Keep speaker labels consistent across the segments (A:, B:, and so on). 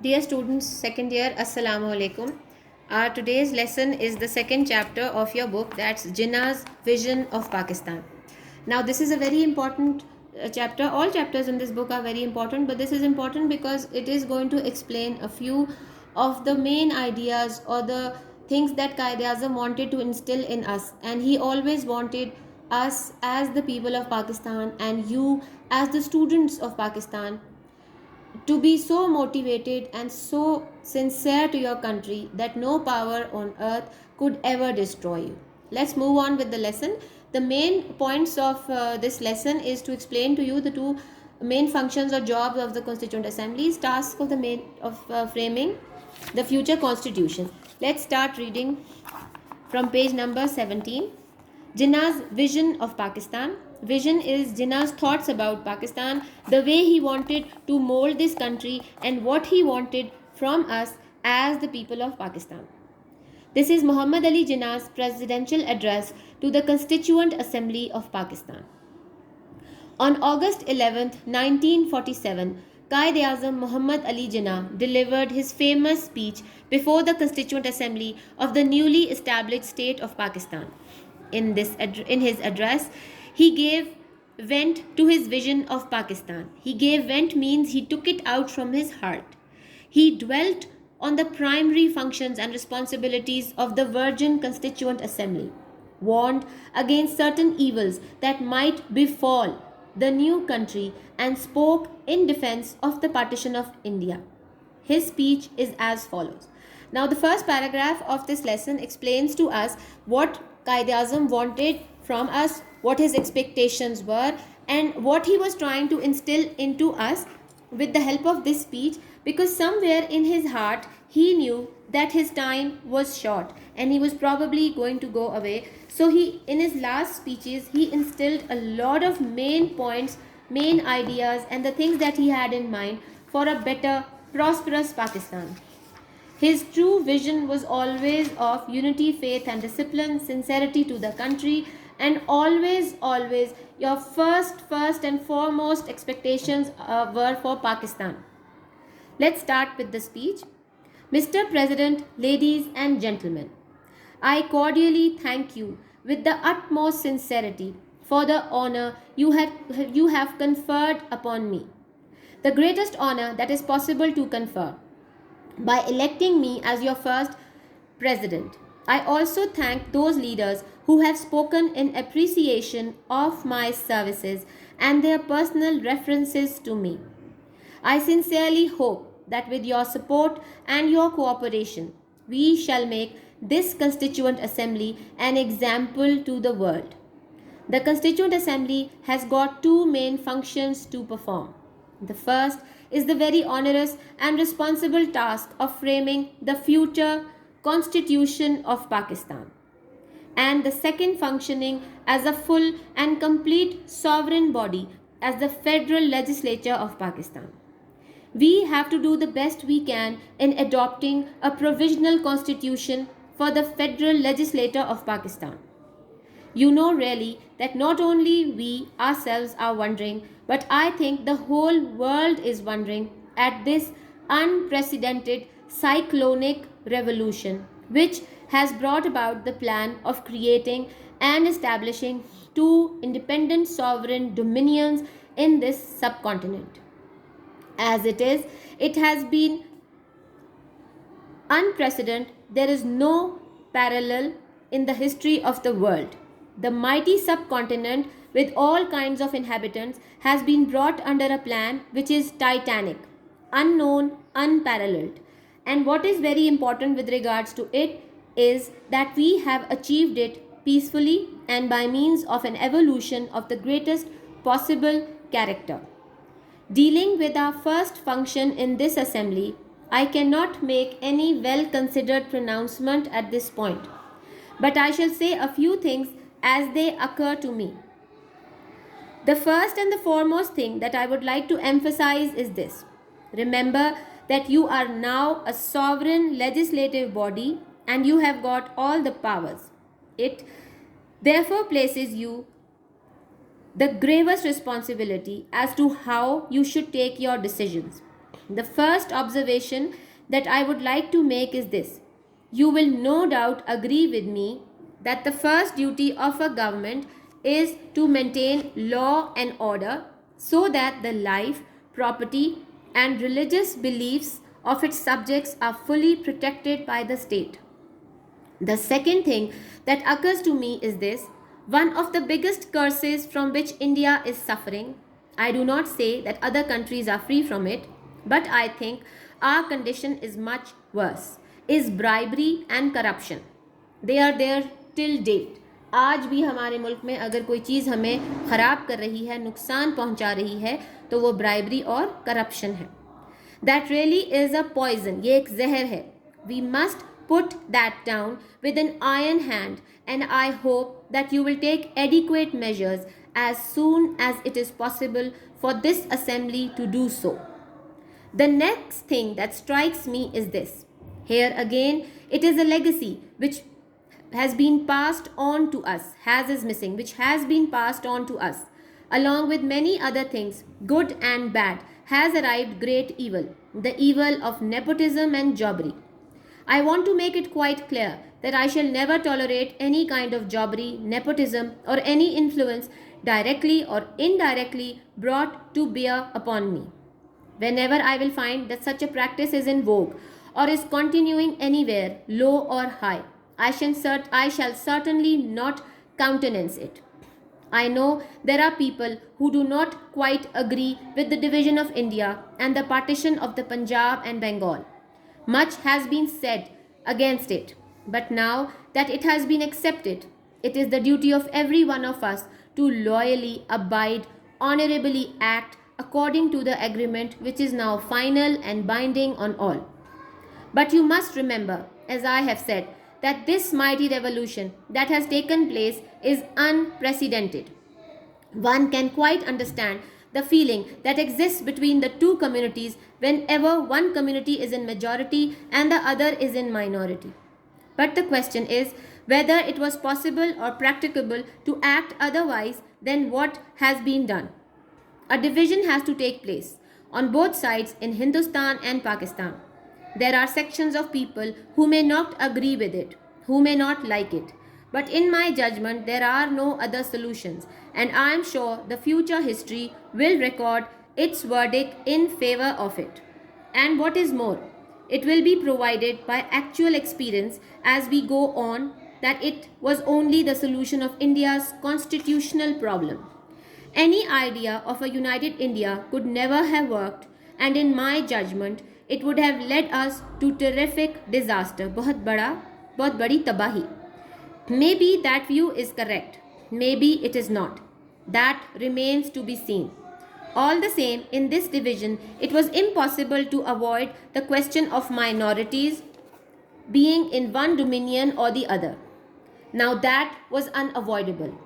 A: Dear students, second year, Assalamu alaikum. Our today's lesson is the second chapter of your book, that's Jinnah's Vision of Pakistan. Now, this is a very important chapter. All chapters in this book are very important, but this is important because it is going to explain a few of the main ideas or the things that Quaid-e-Azam wanted to instill in us. And he always wanted us as the people of Pakistan and you as the students of Pakistan to be so motivated and so sincere to your country that no power on earth could ever destroy you. Let's move on with the lesson. The main points of this lesson is to explain to you the two main functions or jobs of the Constituent Assembly's task of the main of framing the future constitution. Let's start reading from page number 17. Jinnah's vision of Pakistan. Vision is Jinnah's thoughts about Pakistan, the way he wanted to mold this country, and what he wanted from us as the people of Pakistan. This is Muhammad Ali Jinnah's presidential address to the Constituent Assembly of Pakistan. On August 11, 1947, Quaid-e-Azam Muhammad Ali Jinnah delivered his famous speech before the Constituent Assembly of the newly established state of Pakistan. In his address, he gave vent to his vision of Pakistan. He gave vent means he took it out from his heart. He dwelt on the primary functions and responsibilities of the virgin Constituent Assembly, warned against certain evils that might befall the new country, and spoke in defense of the partition of India. His speech is as follows. Now, the first paragraph of this lesson explains to us what Quaid-e-Azam wanted from us, what his expectations were, and what he was trying to instill into us with the help of this speech, because somewhere in his heart he knew that his time was short and he was probably going to go away. So he, in his last speeches, he instilled a lot of main points, main ideas, and the things that he had in mind for a better, prosperous Pakistan. His true vision was always of unity, faith, and discipline, sincerity to the country, and always, your first and foremost expectations were for Pakistan. Let's start with the speech. Mr. President, ladies and gentlemen, I cordially thank you with the utmost sincerity for the honor you have conferred upon me. The greatest honor that is possible to confer by electing me as your first president. I also thank those leaders who have spoken in appreciation of my services and their personal references to me. I sincerely hope that with your support and your cooperation, we shall make this Constituent Assembly an example to the world. The Constituent Assembly has got two main functions to perform. The first is the very onerous and responsible task of framing the future Constitution of Pakistan, and the second functioning as a full and complete sovereign body as the federal legislature of Pakistan. We have to do the best we can in adopting a provisional constitution for the federal legislature of Pakistan. You know really that not only we ourselves are wondering, but I think the whole world is wondering at this unprecedented cyclonic revolution which has brought about the plan of creating and establishing two independent sovereign dominions in this subcontinent. As it has been unprecedented. There is no parallel in the history of the world. The mighty subcontinent with all kinds of inhabitants has been brought under a plan which is titanic, unknown, unparalleled. And what is very important with regards to it is that we have achieved it peacefully and by means of an evolution of the greatest possible character. Dealing with our first function in this assembly, I cannot make any well considered pronouncement at this point, but I shall say a few things as they occur to me. The first and the foremost thing that I would like to emphasize is this. Remember that you are now a sovereign legislative body and you have got all the powers. It therefore places you the gravest responsibility as to how you should take your decisions. The first observation that I would like to make is this. You will no doubt agree with me that the first duty of a government is to maintain law and order so that the life, property, and religious beliefs of its subjects are fully protected by the state. The second thing that occurs to me is this. One of the biggest curses from which India is suffering, I do not say that other countries are free from it, but I think our condition is much worse, is bribery and corruption. They are there till date. آج بھی ہمارے ملک میں اگر کوئی چیز ہمیں خراب کر رہی ہے, نقصان پہنچا رہی ہے, تو وہ برائبری اور کرپشن ہے. That really is a poison. یہ ایک زہر ہے. We must put that down with an iron hand, and I hope that you will take adequate measures as soon as it is possible for this assembly to do so. The next thing that strikes me is this. Here again, it is a legacy which has been passed on to us, which has been passed on to us. Along with many other things, good and bad, has arrived great evil, the evil of nepotism and jobbery. I want to make it quite clear that I shall never tolerate any kind of jobbery, nepotism, or any influence directly or indirectly brought to bear upon me. Whenever I will find that such a practice is in vogue or is continuing anywhere, low or high, I shall certainly not countenance it. I know there are people who do not quite agree with the division of India and the partition of the Punjab and Bengal. Much has been said against it, but now that it has been accepted, it is the duty of every one of us to loyally abide, honorably act according to the agreement which is now final and binding on all. But you must remember, as I have said, that this mighty revolution that has taken place is unprecedented. One can quite understand the feeling that exists between the two communities whenever one community is in majority and the other is in minority. But the question is whether it was possible or practicable to act otherwise than what has been done. A division has to take place on both sides in Hindustan and Pakistan. There are sections of people who may not agree with it, who may not like it. But in my judgment, there are no other solutions, and I am sure the future history will record its verdict in favor of it. And what is more, it will be provided by actual experience as we go on that it was only the solution of India's constitutional problem. Any idea of a united India could never have worked, and in my judgment, it would have led us to terrific disaster. बहुत बड़ी तबाही. Maybe that view is correct. Maybe it is not. That remains to be seen. All the same, in this division, it was impossible to avoid the question of minorities being in one dominion or the other. Now that was unavoidable.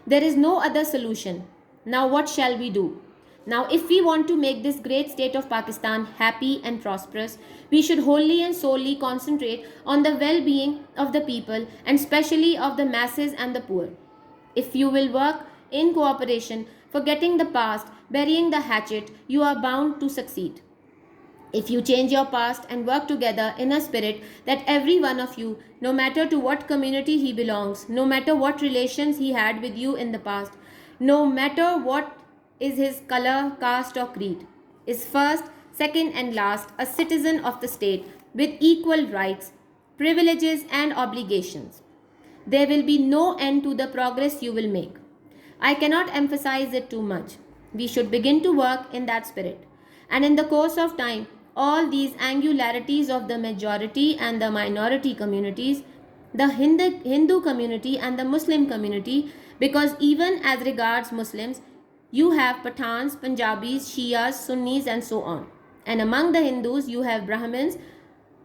A: There is no other solution. Now what shall we do? Now if we want to make this great state of Pakistan happy and prosperous, we should wholly and solely concentrate on the well-being of the people and especially of the masses and the poor. If you will work in cooperation, forgetting the past, burying the hatchet, you are bound to succeed. If you change your past and work together in a spirit that every one of you, no matter to what community he belongs, no matter what relations he had with you in the past, no matter what is his color, caste or creed, is first, second and last a citizen of the state with equal rights, privileges and obligations, there will be no end to the progress you will make. I cannot emphasize it too much. We should begin to work in that spirit. And in the course of time, all these angularities of the majority and the minority communities, the Hindu community and the Muslim community, because even as regards Muslims, you have Pathans, Punjabis, Shias, Sunnis and so on. And among the Hindus, you have Brahmins,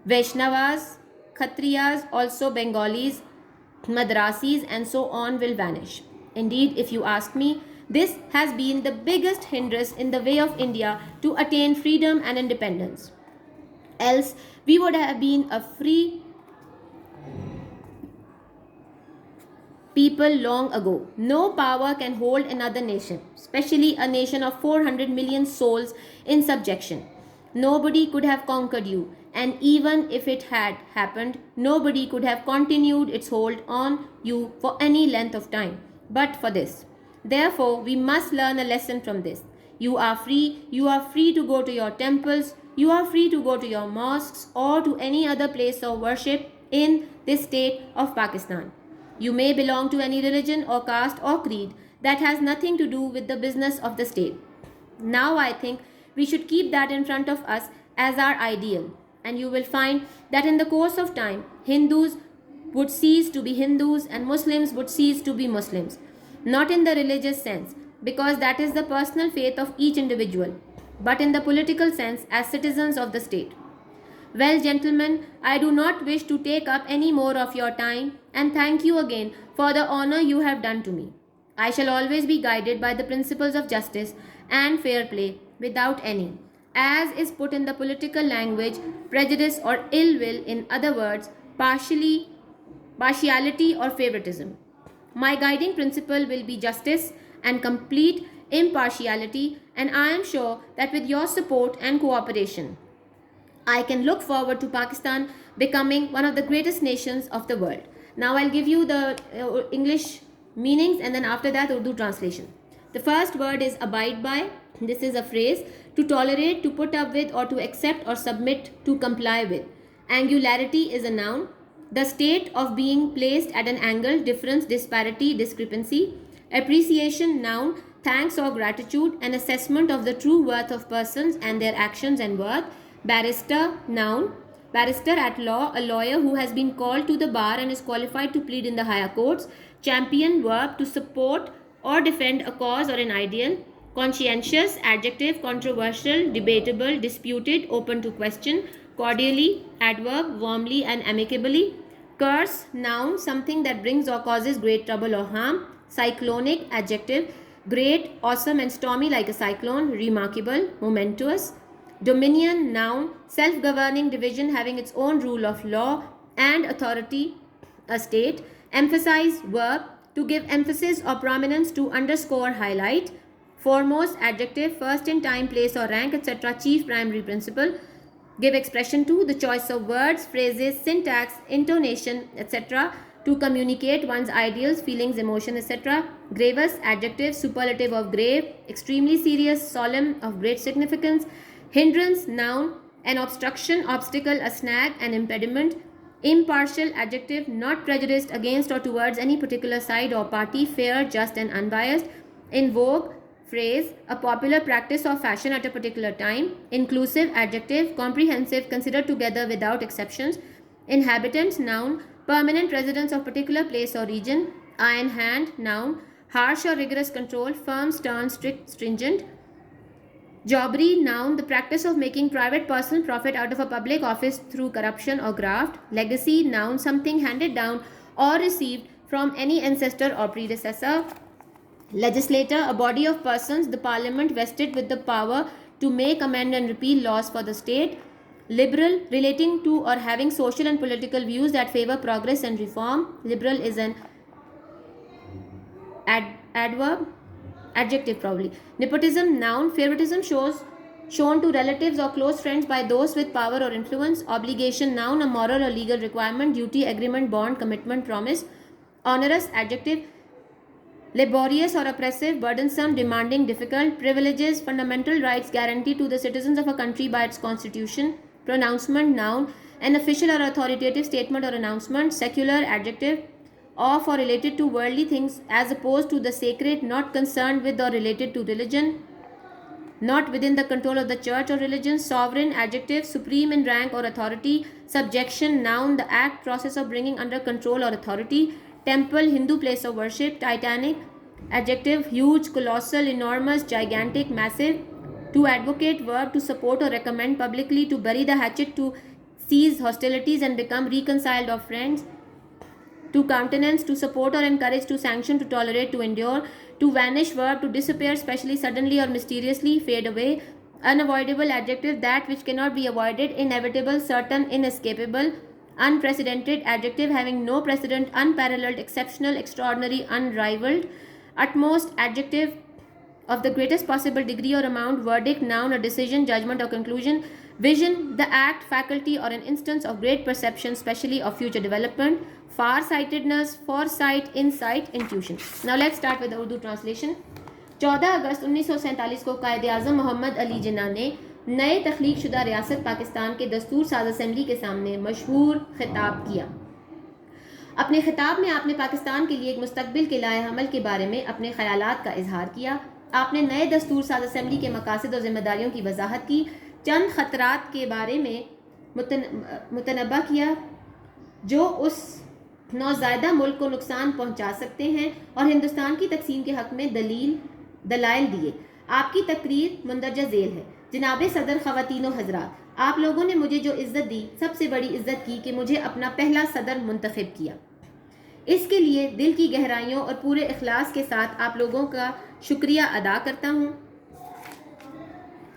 A: Vaishnavas, Khatriyas, also Bengalis, Madrasis and so on will vanish. Indeed, if you ask me, this has been the biggest hindrance in the way of India to attain freedom and independence. Else, we would have been a free people long ago. No power can hold another nation, especially a nation of 400 million souls in subjection. nobody could have conquered you, and even if it had happened, nobody could have continued its hold on you for any length of time but for this. Therefore, we must learn a lesson from this. You are free to go to your temples, you are free to go to your mosques or to any other place of worship in this state of Pakistan. You may belong to any religion or caste or creed that has nothing to do with the business of the state. Now I think we should keep that in front of us as our ideal, and you will find that in the course of time, Hindus would cease to be Hindus and Muslims would cease to be Muslims. Not in the religious sense, because that is the personal faith of each individual, but in the political sense as citizens of the state. Well, gentlemen, I do not wish to take up any more of your time, and thank you again for the honor you have done to me. I shall always be guided by the principles of justice and fair play without any, as is put in the political language, prejudice or ill will, in other words, partiality or favoritism. My guiding principle will be justice and complete impartiality, and I am sure that with your support and cooperation, I can look forward to Pakistan becoming one of the greatest nations of the world. Now I'll give you the English meanings and then after that Urdu translation. The first word is abide by. This is a phrase: to tolerate, to put up with, or to accept or submit, to comply with. Angularity is a noun. The state of being placed at an angle, difference, disparity, discrepancy. Appreciation, noun. Thanks or gratitude, an assessment of the true worth of persons and their actions and worth. Barrister, noun. Barrister at law, a lawyer who has been called to the bar and is qualified to plead in the higher courts. Champion, verb, to support or defend a cause or an ideal. Conscientious, adjective, controversial, debatable, disputed, open to question. Cordially, adverb, warmly and amicably. Curse, noun, something that brings or causes great trouble or harm. Cyclonic, adjective, great, awesome and stormy like a cyclone. Remarkable, momentous. Dominion, noun, self-governing division having its own rule of law and authority, a state. Emphasize, verb, to give emphasis or prominence, to underscore, highlight. Foremost, adjective, first in time, place or rank, etc. Chief, primary, principal. Give expression to, the choice of words, phrases, syntax, intonation, etc. to communicate one's ideals, feelings, emotion, etc. Gravous, adjective, superlative of grave, extremely serious, solemn, of great significance. Hindrance, noun, an obstruction, obstacle, a snag, an impediment. Impartial, adjective, not prejudiced against or towards any particular side or party, fair, just and unbiased. In vogue, phrase, a popular practice or fashion at a particular time. Inclusive, adjective, comprehensive, considered together without exceptions. Inhabitants, noun, permanent residents of particular place or region. Iron hand, noun, harsh or rigorous control, firm, stern, strict, stringent. Jobbery, noun, the practice of making private personal profit out of a public office through corruption or graft. Legacy, noun, something handed down or received from any ancestor or predecessor. Legislator, a body of persons, the parliament vested with the power to make, amend and repeal laws for the state. Liberal, relating to or having social and political views that favor progress and reform. Liberal is an adverb, adjective probably. Nepotism, noun, favoritism shown to relatives or close friends by those with power or influence. Obligation, noun, a moral or legal requirement, duty, agreement, bond, commitment, promise. Onerous, adjective, laborious or oppressive, burdensome, demanding, difficult. Privileges, fundamental rights guaranteed to the citizens of a country by its constitution. Pronouncement, noun, an official or authoritative statement or announcement. Secular, adjective, of or related to worldly things as opposed to the sacred, not concerned with or related to religion, not within the control of the church or religion. Sovereign, adjective, supreme in rank or authority. Subjection, noun, the act, process of bringing under control or authority. Temple, Hindu place of worship. Titanic, adjective, huge, colossal, enormous, gigantic, massive. To advocate, verb, to support or recommend publicly. To bury the hatchet, to cease hostilities and become reconciled of friends. To countenance, to support or encourage, to sanction, to tolerate, to endure. To vanish, verb, to disappear, especially suddenly or mysteriously, fade away. Unavoidable, adjective, that which cannot be avoided. Inevitable, certain, inescapable. Unprecedented, adjective, having no precedent, unparalleled, exceptional, extraordinary, unrivaled. Utmost, adjective, of the greatest possible degree or amount. Verdict, noun, a decision, judgment or conclusion. Vision, the act, faculty, or an instance of great perception, especially of future development, far-sightedness, foresight, insight, intuition. Now let's start with the Urdu translation. 14 اگست 1947 کو قائد اعظم محمد علی جناح نے نئے تخلیق شدہ ریاست پاکستان کے دستور ساز assembly کے سامنے مشہور خطاب کیا. اپنے خطاب میں آپ نے پاکستان کے لیے ایک مستقبل کے لائحہ عمل کے بارے میں اپنے خیالات کا اظہار کیا. آپ نے نئے دستور ساز اسمبلی کے مقاصد اور ذمہ داریوں کی وضاحت کی. چند خطرات کے بارے میں متنبہ کیا جو اس نوزائیدہ ملک کو نقصان پہنچا سکتے ہیں اور ہندوستان کی تقسیم کے حق میں دلائل دیے. آپ کی تقریر مندرجہ ذیل ہے. جناب صدر، خواتین و حضرات، آپ لوگوں نے مجھے جو عزت دی، سب سے بڑی عزت کی کہ مجھے اپنا پہلا صدر منتخب کیا. اس کے لیے دل کی گہرائیوں اور پورے اخلاص کے ساتھ آپ لوگوں کا شکریہ ادا کرتا ہوں.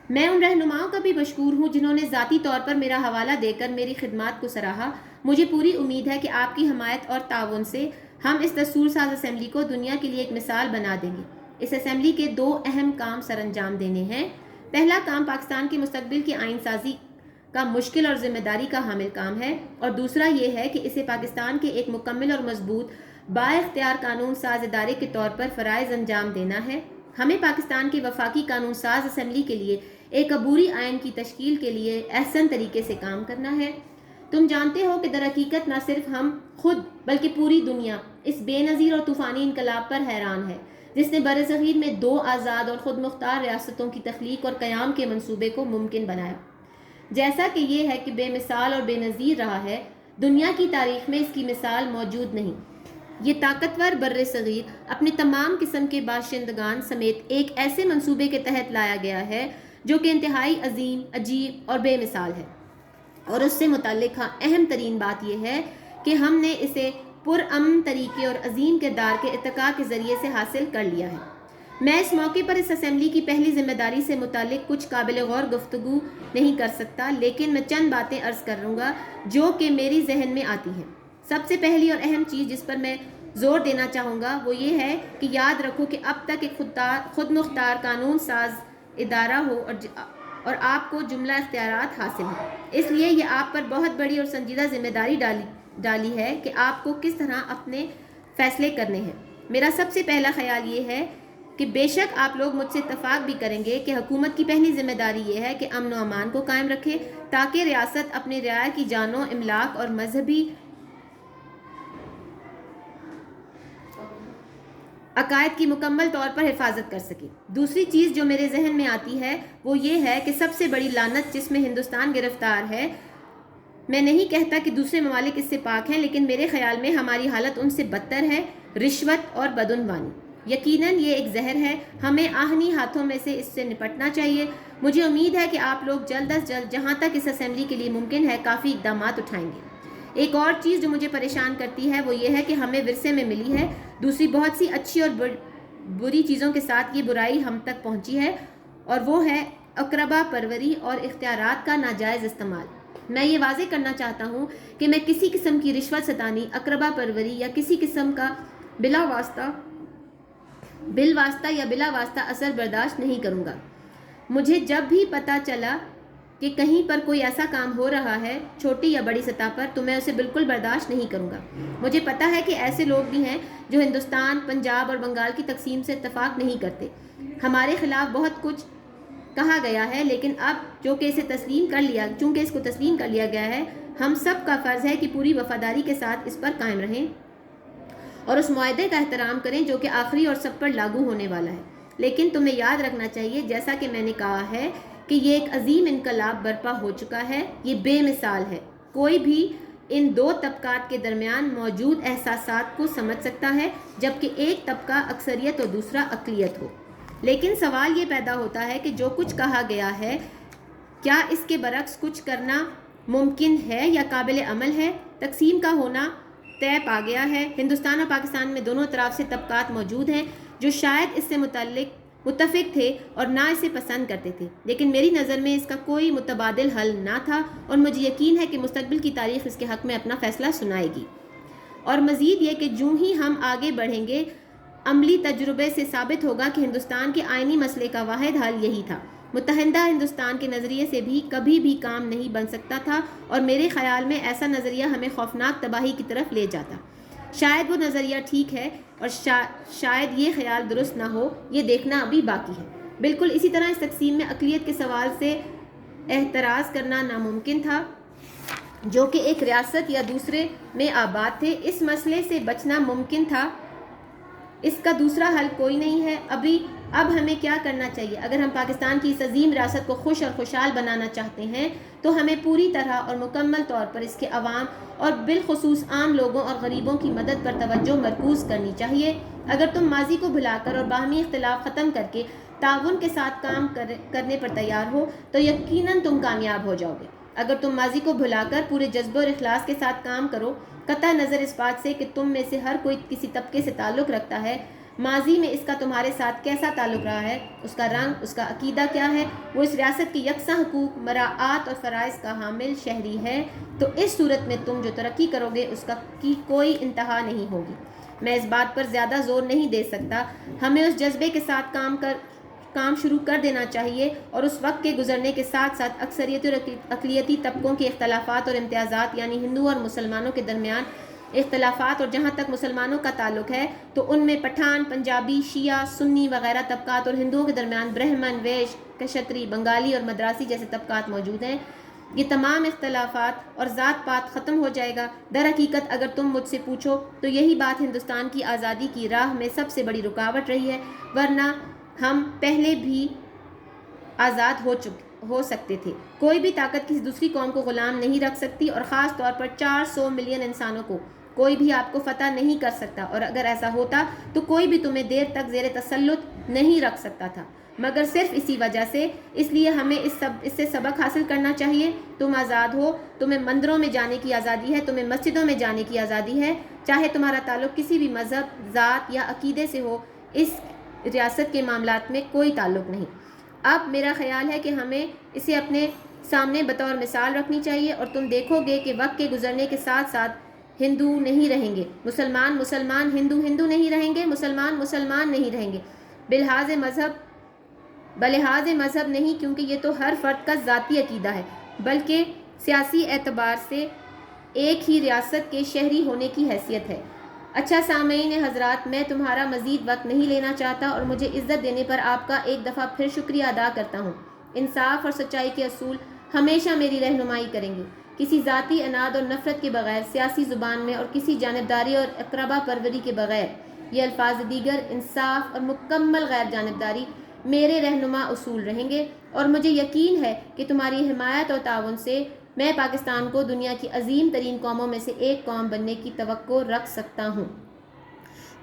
A: میں ان رہنماؤں کا بھی مشکور ہوں جنہوں نے ذاتی طور پر میرا حوالہ دے کر میری خدمات کو سراہا. مجھے پوری امید ہے کہ آپ کی حمایت اور تعاون سے ہم اس دستور ساز اسمبلی کو دنیا کے لیے ایک مثال بنا دیں گے. اس اسمبلی کے 2 اہم کام سر انجام دینے ہیں. پہلا کام پاکستان کے مستقبل کی آئین سازی کا مشکل اور ذمہ داری کا حامل کام ہے، اور دوسرا یہ ہے کہ اسے پاکستان کے ایک مکمل اور مضبوط با اختیار قانون ساز ادارے کے طور پر فرائض انجام دینا ہے. ہمیں پاکستان کی وفاقی قانون ساز اسمبلی کے لیے ایک عبوری آئین کی تشکیل کے لیے احسن طریقے سے کام کرنا ہے. تم جانتے ہو کہ در حقیقت نہ صرف ہم خود بلکہ پوری دنیا اس بے نظیر اور طوفانی انقلاب پر حیران ہے جس نے برصغیر میں 2 آزاد اور خود مختار ریاستوں کی تخلیق اور قیام کے منصوبے کو ممکن بنایا. جیسا کہ یہ ہے کہ بے مثال اور بے نظیر رہا ہے، دنیا کی تاریخ میں اس کی مثال موجود نہیں. یہ طاقتور برصغیر اپنے تمام قسم کے باشندگان سمیت ایک ایسے منصوبے کے تحت لایا گیا ہے جو کہ انتہائی عظیم، عجیب اور بے مثال ہے. اور اس سے متعلق اہم ترین بات یہ ہے کہ ہم نے اسے پرامن طریقے اور عظیم کردار کے ارتقاء کے ذریعے سے حاصل کر لیا ہے. میں اس موقع پر اس اسمبلی کی پہلی ذمہ داری سے متعلق کچھ قابل غور گفتگو نہیں کر سکتا، لیکن میں چند باتیں عرض کروں گا جو کہ میری ذہن میں آتی ہیں. سب سے پہلی اور اہم چیز جس پر میں زور دینا چاہوں گا وہ یہ ہے کہ یاد رکھو کہ اب تک ایک خود مختار قانون ساز ادارہ ہو اور آپ کو جملہ اختیارات حاصل ہیں. اس لیے یہ آپ پر بہت بڑی اور سنجیدہ ذمہ داری ڈالی ہے کہ آپ کو کس طرح اپنے فیصلے کرنے ہیں. میرا سب سے پہلا خیال یہ ہے کہ بے شک آپ لوگ مجھ سے اتفاق بھی کریں گے کہ حکومت کی پہلی ذمہ داری یہ ہے کہ امن و امان کو قائم رکھے تاکہ ریاست اپنے رعایا کی جانوں، املاک اور مذہبی عقائد کی مکمل طور پر حفاظت کر سکے. دوسری چیز جو میرے ذہن میں آتی ہے وہ یہ ہے کہ سب سے بڑی لعنت جس میں ہندوستان گرفتار ہے، میں نہیں کہتا کہ دوسرے ممالک اس سے پاک ہیں، لیکن میرے خیال میں ہماری حالت ان سے بدتر ہے، رشوت اور بدعنوانی. یقیناً یہ ایک زہر ہے، ہمیں آہنی ہاتھوں میں سے اس سے نپٹنا چاہیے. مجھے امید ہے کہ آپ لوگ جلد از جلد جہاں تک اس اسمبلی کے لیے ممکن ہے کافی اقدامات اٹھائیں گے. ایک اور چیز جو مجھے پریشان کرتی ہے وہ یہ ہے کہ ہمیں ورثے میں ملی ہے دوسری بہت سی اچھی اور بری چیزوں کے ساتھ یہ برائی ہم تک پہنچی ہے، اور وہ ہے اقربا پروری اور اختیارات کا ناجائز استعمال. میں یہ واضح کرنا چاہتا ہوں کہ میں کسی قسم کی رشوت ستانی، اقربا پروری یا کسی قسم کا بالواسطہ یا بلا واسطہ اثر برداشت نہیں کروں گا. مجھے جب بھی پتہ چلا کہ کہیں پر کوئی ایسا کام ہو رہا ہے چھوٹی یا بڑی سطح پر تو میں اسے بالکل برداشت نہیں کروں گا. مجھے پتہ ہے کہ ایسے لوگ بھی ہیں جو ہندوستان، پنجاب اور بنگال کی تقسیم سے اتفاق نہیں کرتے. ہمارے خلاف بہت کچھ کہا گیا ہے، لیکن اب چونکہ اس کو تسلیم کر لیا گیا ہے، ہم سب کا فرض ہے کہ پوری وفاداری کے ساتھ اس پر قائم رہیں اور اس معاہدے کا احترام کریں جو کہ آخری اور سب پر لاگو ہونے والا ہے. لیکن تمہیں یاد رکھنا چاہیے، جیسا کہ میں نے کہا ہے، کہ یہ ایک عظیم انقلاب برپا ہو چکا ہے. یہ بے مثال ہے. کوئی بھی ان 2 طبقات کے درمیان موجود احساسات کو سمجھ سکتا ہے، جبکہ ایک طبقہ اکثریت اور دوسرا اقلیت ہو. لیکن سوال یہ پیدا ہوتا ہے کہ جو کچھ کہا گیا ہے کیا اس کے برعکس کچھ کرنا ممکن ہے یا قابل عمل ہے؟ تقسیم کا ہونا طے پا گیا ہے. ہندوستان اور پاکستان میں دونوں طرف سے طبقات موجود ہیں جو شاید اس سے متفق تھے اور نہ اسے پسند کرتے تھے، لیکن میری نظر میں اس کا کوئی متبادل حل نہ تھا، اور مجھے یقین ہے کہ مستقبل کی تاریخ اس کے حق میں اپنا فیصلہ سنائے گی. اور مزید یہ کہ جو ہی ہم آگے بڑھیں گے، عملی تجربے سے ثابت ہوگا کہ ہندوستان کے آئینی مسئلے کا واحد حل یہی تھا. متحدہ ہندوستان کے نظریے سے بھی کبھی بھی کام نہیں بن سکتا تھا، اور میرے خیال میں ایسا نظریہ ہمیں خوفناک تباہی کی طرف لے جاتا۔ شاید وہ نظریہ ٹھیک ہے اور شاید یہ خیال درست نہ ہو، یہ دیکھنا ابھی باقی ہے۔ بالکل اسی طرح اس تقسیم میں اقلیت کے سوال سے احتراز کرنا ناممکن تھا، جو کہ ایک ریاست یا دوسرے میں آباد تھے۔ اس مسئلے سے بچنا ممکن تھا، اس کا دوسرا حل کوئی نہیں ہے۔ اب ہمیں کیا کرنا چاہیے؟ اگر ہم پاکستان کی اس عظیم ریاست کو خوش اور خوشحال بنانا چاہتے ہیں تو ہمیں پوری طرح اور مکمل طور پر اس کے عوام اور بالخصوص عام لوگوں اور غریبوں کی مدد پر توجہ مرکوز کرنی چاہیے۔ اگر تم ماضی کو بھلا کر اور باہمی اختلاف ختم کر کے تعاون کے ساتھ کام کرنے پر تیار ہو تو یقیناً تم کامیاب ہو جاؤ گے۔ اگر تم ماضی کو بھلا کر پورے جذبے اور اخلاص کے ساتھ کام کرو، قطع نظر اس بات سے کہ تم میں سے ہر کوئی کسی طبقے سے تعلق رکھتا ہے، ماضی میں اس کا تمہارے ساتھ کیسا تعلق رہا ہے، اس کا رنگ، اس کا عقیدہ کیا ہے، وہ اس ریاست کی یکساں حقوق، مراعات اور فرائض کا حامل شہری ہے، تو اس صورت میں تم جو ترقی کرو گے اس کی کوئی انتہا نہیں ہوگی۔ میں اس بات پر زیادہ زور نہیں دے سکتا، ہمیں اس جذبے کے ساتھ کام شروع کر دینا چاہیے، اور اس وقت کے گزرنے کے ساتھ ساتھ اکثریتی اور اقلیتی طبقوں کے اختلافات اور امتیازات، یعنی ہندو اور مسلمانوں کے درمیان اختلافات، اور جہاں تک مسلمانوں کا تعلق ہے تو ان میں پٹھان، پنجابی، شیعہ، سنی وغیرہ طبقات، اور ہندوؤں کے درمیان برہمن، ویش، کشتری، بنگالی اور مدراسی جیسے طبقات موجود ہیں۔ یہ تمام اختلافات اور ذات پات ختم ہو جائے گا۔ در حقیقت اگر تم مجھ سے پوچھو تو یہی بات ہندوستان کی آزادی کی راہ میں سب سے بڑی رکاوٹ رہی ہے، ورنہ ہم پہلے بھی آزاد ہو سکتے تھے۔ کوئی بھی طاقت کسی دوسری قوم کو غلام نہیں رکھ سکتی، اور خاص طور پر 400 ملین انسانوں کو کوئی بھی آپ کو فتح نہیں کر سکتا، اور اگر ایسا ہوتا تو کوئی بھی تمہیں دیر تک زیر تسلط نہیں رکھ سکتا تھا، مگر صرف اسی وجہ سے۔ اس لیے ہمیں اس سے سبق حاصل کرنا چاہیے۔ تم آزاد ہو، تمہیں مندروں میں جانے کی آزادی ہے، تمہیں مسجدوں میں جانے کی آزادی ہے، چاہے تمہارا تعلق کسی بھی مذہب، ذات یا عقیدے سے ہو، اس ریاست کے معاملات میں کوئی تعلق نہیں۔ اب میرا خیال ہے کہ ہمیں اسے اپنے سامنے بطور مثال رکھنی چاہیے، اور تم دیکھو گے کہ وقت کے گزرنے کے ساتھ ساتھ ہندو نہیں رہیں گے، مسلمان ہندو نہیں رہیں گے، مسلمان نہیں رہیں گے، بلحاظ مذہب نہیں، کیونکہ یہ تو ہر فرد کا ذاتی عقیدہ ہے، بلکہ سیاسی اعتبار سے ایک ہی ریاست کے شہری ہونے کی حیثیت ہے۔ اچھا سامعین حضرات، میں تمہارا مزید وقت نہیں لینا چاہتا، اور مجھے عزت دینے پر آپ کا ایک دفعہ پھر شکریہ ادا کرتا ہوں۔ انصاف اور سچائی کے اصول ہمیشہ میری رہنمائی کریں گے، کسی ذاتی اناد اور نفرت کے بغیر، سیاسی زبان میں، اور کسی جانبداری اور اقربا پروری کے بغیر۔ یہ الفاظ دیگر، انصاف اور مکمل غیر جانبداری، میرے رہنما اصول رہیں گے، اور مجھے یقین ہے کہ تمہاری حمایت اور تعاون سے میں پاکستان کو دنیا کی عظیم ترین قوموں میں سے ایک قوم بننے کی توقع رکھ سکتا ہوں۔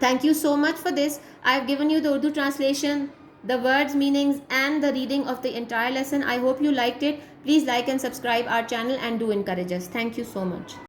A: Thank you so much for this. I have given you the Urdu translation, the words, meanings and the reading of the entire lesson. I hope you liked it. Please like and subscribe our channel and do encourage us. Thank you so much.